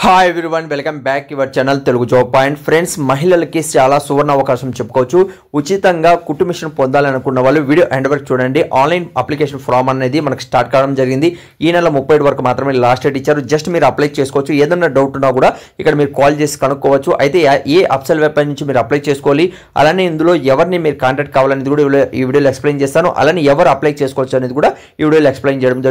Hi everyone, welcome back your channel Telugu job point. Friends, మహిళలకి చాలా సువర్ణ అవకాశం చెప్పుకోవచ్చు. ఉచితంగా కుట్టు మిషన్ పొందాలనుకున్న వాళ్ళు వీడియో ఎండ్ వరకు చూడండి. ఆన్లైన్ అప్లికేషన్ ఫామ్ అనేది మనకు స్టార్ట్ కావడం జరిగింది. ఈ నెల 30 వరకు మాత్రమే లాస్ట్ డేట్ ఇచ్చారు. జస్ట్ మీరు అప్లై చేసుకోవచ్చు. ఏదైనా డౌట్ ఉన్నా కూడా ఇక్కడ మీరు కాల్ చేసి కనుక్కోవచ్చు. అయితే ఏ అప్సెల్ వెబ్సైట్ నుంచి మీరు అప్లై చేసుకోవాలి, అలానే ఇందులో ఎవరిని మీరు కాంటాక్ట్ కావాలనేది కూడా ఈ వీడియోలో ఎక్స్ప్లెయిన్ చేస్తాను. అలానే ఎవరు అప్లై చేసుకోవచ్చు అనేది కూడా ఈ వీడియోలో ఎక్స్ప్లెయిన్ చేయడం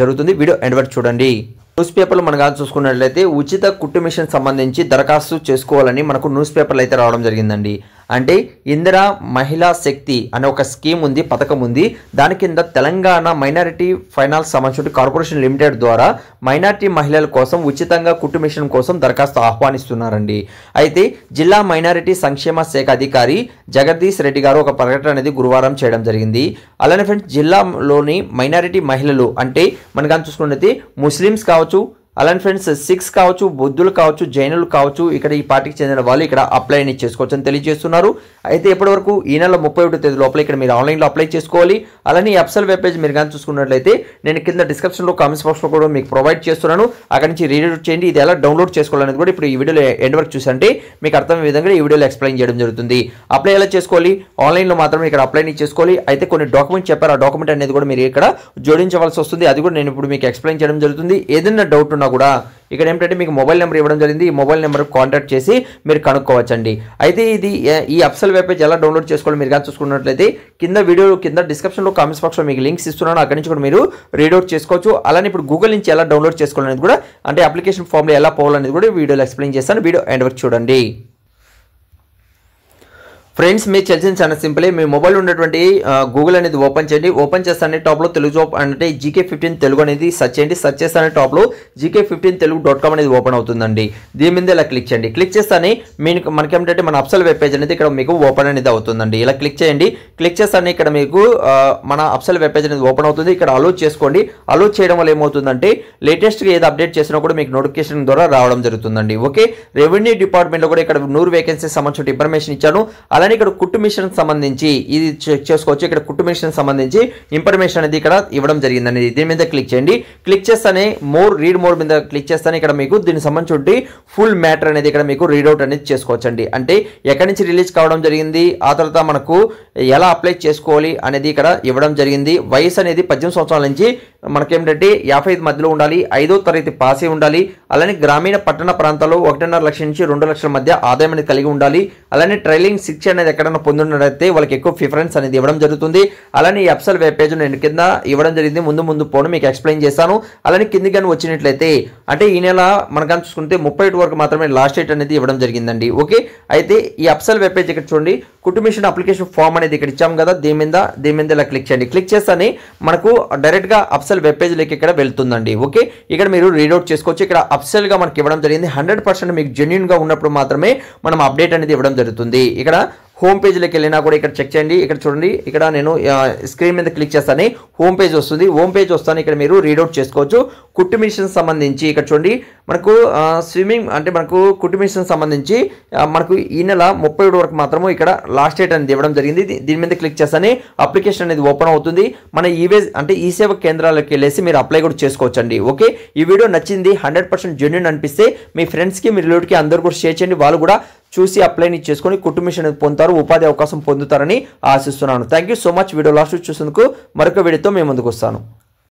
జరుగుతుంది. వీడియో ఎండ్ వరకు చూడండి. న్యూస్ పేపర్లు మనం కానీ చూసుకున్నట్లయితే ఉచిత కుట్టు మిషన్ సంబంధించి దరఖాస్తు చేసుకోవాలని మనకు న్యూస్ పేపర్లు అయితే రావడం జరిగిందండి. అంటే ఇందిరా మహిళా శక్తి అనే ఒక స్కీమ్ ఉంది, పథకం ఉంది. దాని కింద తెలంగాణ మైనారిటీ ఫైనాన్స్ సంబంధించిన కార్పొరేషన్ లిమిటెడ్ ద్వారా మైనారిటీ మహిళల కోసం ఉచితంగా కుట్టు మిషన్ కోసం దరఖాస్తు ఆహ్వానిస్తున్నారండి. అయితే జిల్లా మైనారిటీ సంక్షేమ శాఖ అధికారి జగదీష్ రెడ్డి గారు ఒక ప్రకటన అనేది గురువారం చేయడం జరిగింది. అలానే ఫ్రెండ్స్, జిల్లాలోని మైనారిటీ మహిళలు అంటే మనం కానీ చూసుకున్నట్లయితే ముస్లిమ్స్ కావచ్చు, అలాంటి ఫ్రెండ్స్ సిక్స్ కావచ్చు, బుద్ధులు కావచ్చు, జైనులు కావచ్చు, ఇక్కడ ఈ పార్టీకి చెందిన వాళ్ళు ఇక్కడ అప్లై చేసుకోవచ్చు అని తెలియజేస్తున్నారు. అయితే ఇప్పటి వరకు ఈ నెల 31వ తేదీ లోపల ఇక్కడ మీరు ఆన్లైన్లో అప్లై చేసుకోవాలి. అలానే ఈ అప్సెల్ వెబ్ పేజ్ మీరు కానీ చూసుకున్నట్లయితే నేను కింద డిస్క్రిప్షన్లో కామెంట్స్ బాక్స్లో కూడా మీకు ప్రొవైడ్ చేస్తున్నాను. అక్కడి నుంచి రీడ్ చేయండి. ఇది ఎలా డౌన్లోడ్ చేసుకోవాలనేది కూడా ఇప్పుడు ఈ వీడియోలో ఎండ్ వరకు చూసంటే మీకు అర్థమయ్యే విధంగా ఈ వీడియోలో ఎక్స్ప్లెయిన్ చేయడం జరుగుతుంది. అప్లై ఎలా చేసుకోవాలి, ఆన్లైన్లో మాత్రమే ఇక్కడ అప్లై చేసుకోవాలి. అయితే కొన్ని డాక్యుమెంట్ చెప్పారు, ఆ డాక్యుమెంట్ అనేది కూడా మీరు ఇక్కడ జోడించవలసి వస్తుంది. అది కూడా నేను ఇప్పుడు మీకు ఎక్స్ప్లెయిన్ చేయడం జరుగుతుంది. ఏదైనా డౌట్ ఉన్నా కూడా ఇక్కడ ఏంటంటే మీకు మొబైల్ నెంబర్ ఇవ్వడం జరిగింది. ఈ మొబైల్ నెంబర్ కాంటాక్ట్ చేసి మీరు కనుక్కోవచ్చండి. అయితే ఈ అప్సెల్ వెబ్ పేజ్ ఎలా డౌన్లోడ్ చేసుకోవాలి మీరు కానీ చూసుకున్నట్లయితే కింద వీడియో కింద డిస్క్రిప్షన్లో కామెంట్స్ బాక్స్లో మీకు లింక్స్ ఇస్తున్నాను. అక్కడి నుంచి కూడా మీరు రీడ్ అవుట్ చేసుకోవచ్చు. అలానే ఇప్పుడు గూగుల్ నుంచి ఎలా డౌన్లోడ్ చేసుకోవాలనేది కూడా, అంటే అప్లికేషన్ ఫామ్లో ఎలా పోవాలనేది కూడా వీడియోలో ఎక్స్ప్లెయిన్ చేస్తాను. వీడియో ఎండ్ వరకు చూడండి. ఫ్రెండ్స్, మీకు తెలిసిన చాలా సింపుల్. మీ మొబైల్ ఉన్నటువంటి గూగుల్ అనేది ఓపెన్ చేయండి. ఓపెన్ చేస్తానే టాప్లో తెలుగు జాబ్ అంటే GK15 తెలుగు అనేది సెర్చ్ చేయండి. సెర్చ్ చేస్తానే టాప్లో GK15telugu.com అనేది ఓపెన్ అవుతుందండి. దీని మీద ఇలా క్లిక్ చేయండి. క్లిక్ చేస్తానే మనకేంటంటే మన అప్సెల్ వెబ్ పేజ్ అనేది ఇక్కడ మీకు ఓపెన్ అనేది అవుతుందండి. ఇలా క్లిక్ చేయండి. క్లిక్ చేస్తానే ఇక్కడ మీకు మన అప్సెల్ వెబ్ పేజ్ అనేది ఓపెన్ అవుతుంది. ఇక్కడ అలో చేసుకోండి. అలో చేయడం వల్ల ఏమవుతుందంటే లేటెస్ట్గా ఏది అప్డేట్ చేసినా కూడా మీకు నోటిఫికేషన్ ద్వారా రావడం జరుగుతుందండి. ఓకే, రెవెన్యూ డిపార్ట్మెంట్లో కూడా ఇక్కడ 100 వేకెన్సీస్ సంబంధించిన ఇన్ఫర్మేషన్ ఇచ్చాను. అలానే ఇక్కడ కుట్టు మిషన్ సంబంధించి ఇది చెక్ చేసుకోవచ్చు. ఇక్కడ కుట్టు మిషన్ సంబంధించి ఇన్ఫర్మేషన్ అనేది ఇక్కడ ఇవ్వడం జరిగిందండి. దీని మీద క్లిక్ చేయండి. క్లిక్ చేస్తానే రీడ్ మోర్ మీద క్లిక్ చేస్తానే ఇక్కడ మీకు దీనికి సంబంధించి ఫుల్ మ్యాటర్ అనేది ఇక్కడ మీకు రీడౌట్ అనేది చేసుకోవచ్చండి. అంటే ఎక్కడి నుంచి రిలీజ్ కావడం జరిగింది, ఆ తర్వాత మనకు ఎలా అప్లై చేసుకోవాలి అనేది ఇక్కడ ఇవ్వడం జరిగింది. వయసు అనేది 18 సంవత్సరాల నుంచి మనకేంటంటే 55 మధ్యలో ఉండాలి. 5వ తరగతి పాస్ అయి ఉండాలి. అలానే గ్రామీణ పట్టణ ప్రాంతాల్లో 1.5 లక్షల నుంచి 2 లక్షల మధ్య ఆదాయం అనేది కలిగి ఉండాలి. అలానే ట్రైలింగ్ శిక్షణ అనేది ఎక్కడైనా పొందున్నట్లయితే వాళ్ళకి ఎక్కువ ప్రిఫరెన్స్ అనేది ఇవ్వడం జరుగుతుంది. అలానే ఈ అప్సెల్ వెబ్ పేజ్ నేను కింద ఇవ్వడం జరిగింది. ముందు పోను మీకు ఎక్స్ప్లెయిన్ చేస్తాను. అలానే కింది కానీ వచ్చినట్లయితే అంటే ఈ నెల మనం కానీ చూసుకుంటే 31 వరకు మాత్రమే లాస్ట్ డేట్ అనేది ఇవ్వడం జరిగిందండి. ఓకే, అయితే ఈ అప్సెల్ వెబ్ పేజ్ ఇక్కడ చూడండి. కుట్టు మిషన్ అప్లికేషన్ ఫామ్ అనేది ఇక్కడ ఇచ్చాం కదా, దీని మీద ఇలా క్లిక్ చేయండి. క్లిక్ చేస్తానే మనకు డైరెక్ట్గా అప్సెల్ వెబ్ పేజ్ లెక్క ఇక్కడ వెళ్తుందండి. ఓకే, ఇక్కడ మీరు రీడౌట్ చేసుకోవచ్చు. ఇక్కడ అప్సెల్గా మనకి ఇవ్వడం జరిగింది. 100% మీకు జెన్యూన్గా ఉన్నప్పుడు మాత్రమే మనం అప్డేట్ అనేది ఇవ్వడం జరుగుతుంది. ఇక్కడ హోమ్ పేజ్లోకి వెళ్ళినా కూడా ఇక్కడ చెక్ చేయండి. ఇక్కడ చూడండి, ఇక్కడ నేను స్క్రీన్ మీద క్లిక్ చేస్తాను, హోమ్ పేజ్ వస్తుంది. హోమ్ పేజ్ వస్తాను, ఇక్కడ మీరు రీడౌట్ చేసుకోవచ్చు. కుట్టు మిషన్ సంబంధించి ఇక్కడ చూడండి మనకు స్విమ్మింగ్ అంటే మనకు కుట్టు మిషన్ సంబంధించి మనకు ఈ నెల 31 వరకు మాత్రము ఇక్కడ లాస్ట్ డేట్ అనేది ఇవ్వడం జరిగింది. దీని మీద క్లిక్ చేస్తానే అప్లికేషన్ అనేది ఓపెన్ అవుతుంది. మన ఈ సేవ కేంద్రాలకు వెళ్ళేసి మీరు అప్లై కూడా చేసుకోవచ్చండి. ఓకే, ఈ వీడియో నచ్చింది, 100% జెన్యూన్ అనిపిస్తే మీ ఫ్రెండ్స్కి మీ రిలేటివ్కి అందరూ కూడా షేర్ చేయండి. వాళ్ళు కూడా చూసి అప్లై చేసుకొని కుట్టు మిషన్ పొందుతారు, ఉపాధి అవకాశం పొందుతారని ఆశిస్తున్నాను. Thank you so much. Video last చూసేందుకు మరొక వీడియోతో మేము ముందుకు వస్తాను.